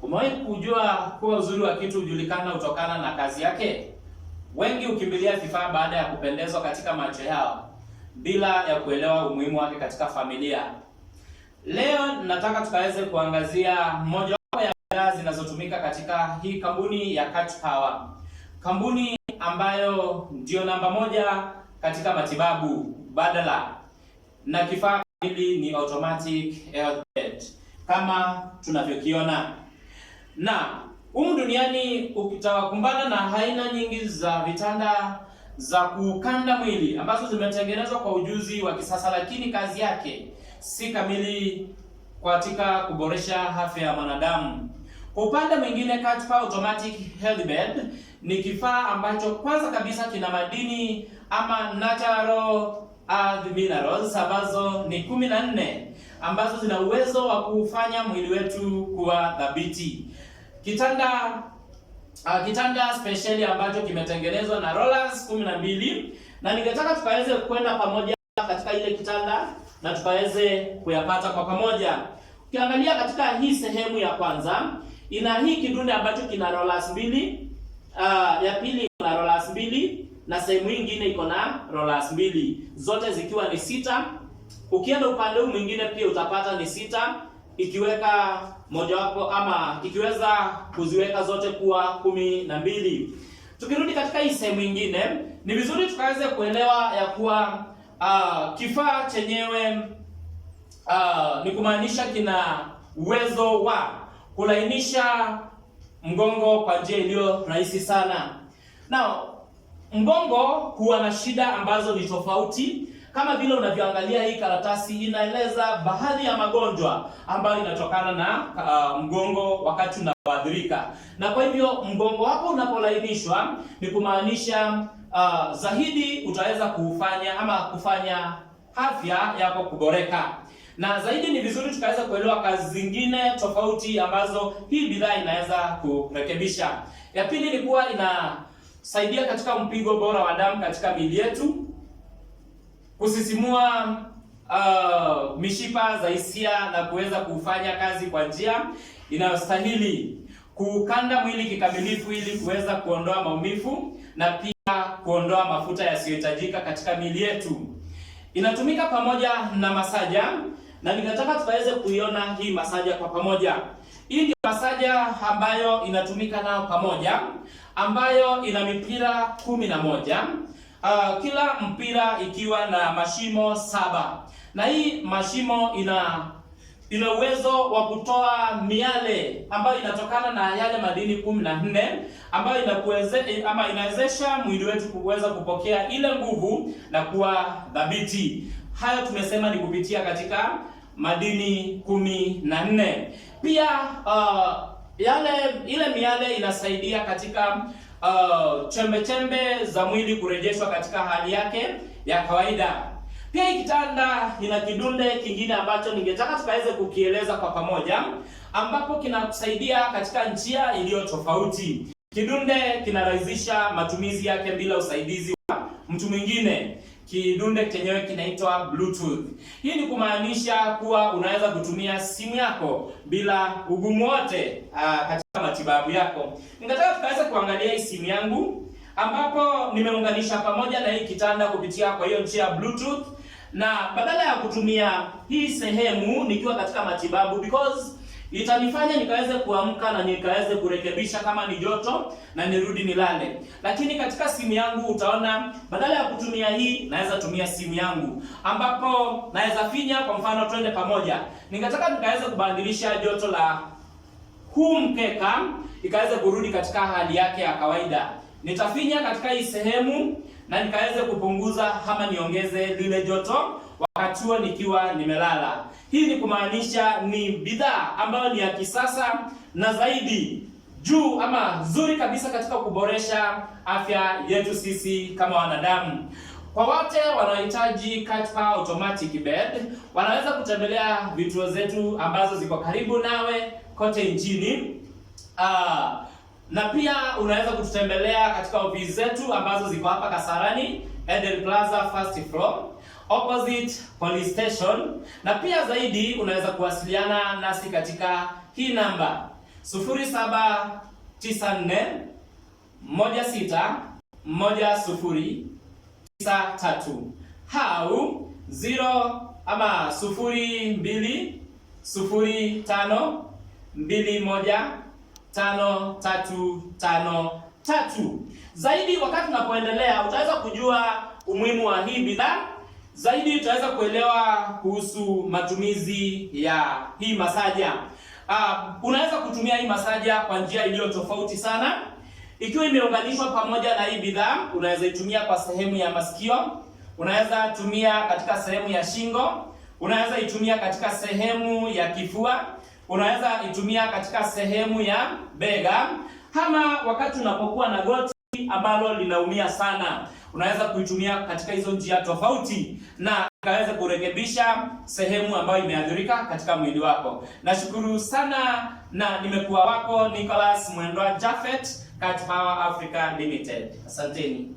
Umewahi kujua kuwa uzuri wa kitu hujulikana kutokana na kazi yake? Wengi hukimbilia vifaa baada ya kupendezwa katika macho yao bila ya kuelewa umuhimu wake katika familia. Leo nataka tukaweze kuangazia mojawapo ya bidhaa zinazotumika katika hii kampuni ya Catch Power. Kampuni ambayo ndio namba moja katika matibabu badala, na kifaa hili ni automatic healthbed kama tunavyokiona. Na humu duniani utakumbana na aina nyingi za vitanda za kukanda mwili ambazo zimetengenezwa kwa ujuzi wa kisasa, lakini kazi yake si kamili katika kuboresha afya ya mwanadamu. Kwa upande mwingine, Catch Power Automatic Healthbed ni kifaa ambacho kwanza kabisa kina madini ama natural earth minerals ambazo ni 14 ambazo zina uwezo wa kufanya mwili wetu kuwa thabiti. Kitanda speciali ambacho kimetengenezwa na rollers 12, na ningetaka tukaweze kwenda pamoja katika ile kitanda na tukaweze kuyapata kwa pamoja. Ukiangalia katika hii sehemu ya kwanza, ina hii kidude ambacho kina rollers 2, ya pili ina rollers 2 na sehemu nyingine iko na rollers 2, zote zikiwa ni 6. Ukienda upande huu mwingine pia utapata ni 6, ikiweka mojawapo ama ikiweza kuziweka zote kuwa 12. Tukirudi katika hii sehemu nyingine, ni vizuri tukaweze kuelewa ya kuwa kifaa chenyewe ni kumaanisha kina uwezo wa kulainisha mgongo kwa njia iliyo rahisi sana. Na mgongo huwa na shida ambazo ni tofauti. Kama vile unavyoangalia hii karatasi inaeleza baadhi ya magonjwa ambayo inatokana na mgongo wakati unapoathirika. Na kwa hivyo mgongo wako unapolainishwa ni kumaanisha zaidi utaweza kufanya afya yako kuboreka. Na zaidi ni vizuri tukaweza kuelewa kazi zingine tofauti ambazo hii bidhaa inaweza kurekebisha. Ya pili ni kuwa inasaidia katika mpigo bora wa damu katika miili yetu, kusisimua mishipa za hisia na kuweza kufanya kazi kwa njia inayostahili, kukanda mwili kikamilifu ili kuweza kuondoa maumivu na pia kuondoa mafuta yasiyohitajika katika miili yetu. Inatumika pamoja na masaja, na ninataka tukaweze kuiona hii masaja kwa pamoja. Hii ndio masaja ambayo inatumika nao pamoja, ambayo ina mipira 11. Kila mpira ikiwa na mashimo 7, na hii mashimo ina uwezo wa kutoa miale ambayo inatokana na yale madini 14 ambayo inawezesha mwili wetu kuweza kupokea ile nguvu na kuwa thabiti. Hayo tumesema ni kupitia katika madini 14. Pia ile miale inasaidia katika chembe za mwili kurejeshwa katika hali yake ya kawaida. Pia hii kitanda ina kidude kingine ambacho ningetaka tukaweze kukieleza kwa pamoja, ambapo kinakusaidia katika njia iliyo tofauti. Kidude kinarahisisha matumizi yake bila usaidizi wa mtu mwingine. Kidude chenyewe kinaitwa Bluetooth. Hii ni kumaanisha kuwa unaweza kutumia simu yako bila ugumu wote katika matibabu yako. Ningetaka tukaweza kuangalia hii simu yangu, ambapo nimeunganisha pamoja na hii kitanda kupitia kwa hiyo njia ya Bluetooth, na badala ya kutumia hii sehemu nikiwa katika matibabu, because itanifanya nikaweze kuamka na nikaweze kurekebisha kama ni joto na nirudi nilale. Lakini katika simu yangu utaona badala ya kutumia hii naweza tumia simu yangu, ambapo naweza finya, kwa mfano twende pamoja. Ningetaka nikaweze kubadilisha joto la huu mkeka ikaweze kurudi katika hali yake ya kawaida. Nitafinya katika hii sehemu na nikaweze kupunguza ama niongeze lile joto wakati huo nikiwa nimelala. Hii ni kumaanisha ni bidhaa ambayo ni ya kisasa na zaidi juu ama nzuri kabisa katika kuboresha afya yetu sisi kama wanadamu. Kwa wote wanaohitaji Catch Power Automatic Bed, wanaweza kutembelea vituo zetu ambazo ziko karibu nawe kote nchini. Na pia unaweza kututembelea katika ofisi zetu ambazo ziko hapa Kasarani, Eden Plaza first floor, opposite police station. Na pia zaidi unaweza kuwasiliana nasi katika hii namba 0794 16 1093 au 0205215353. Zaidi wakati tunapoendelea utaweza kujua umuhimu wa hii bidhaa. Zaidi utaweza kuelewa kuhusu matumizi ya hii masaja. Unaweza kutumia hii masaja kwa njia iliyo tofauti sana. Ikiwa imeunganishwa pamoja na hii bidhaa, unaweza itumia kwa sehemu ya masikio, unaweza tumia katika sehemu ya shingo, unaweza itumia katika sehemu ya kifua, unaweza itumia katika sehemu ya bega, ama wakati unapokuwa na goti ambalo linaumia sana, unaweza kuitumia katika hizo njia tofauti na ikaweza kurekebisha sehemu ambayo imeathirika katika mwili wako. Nashukuru sana na nimekuwa wako Nicholas Mwendwa Japhet, Cat Power Africa Limited. Asanteni.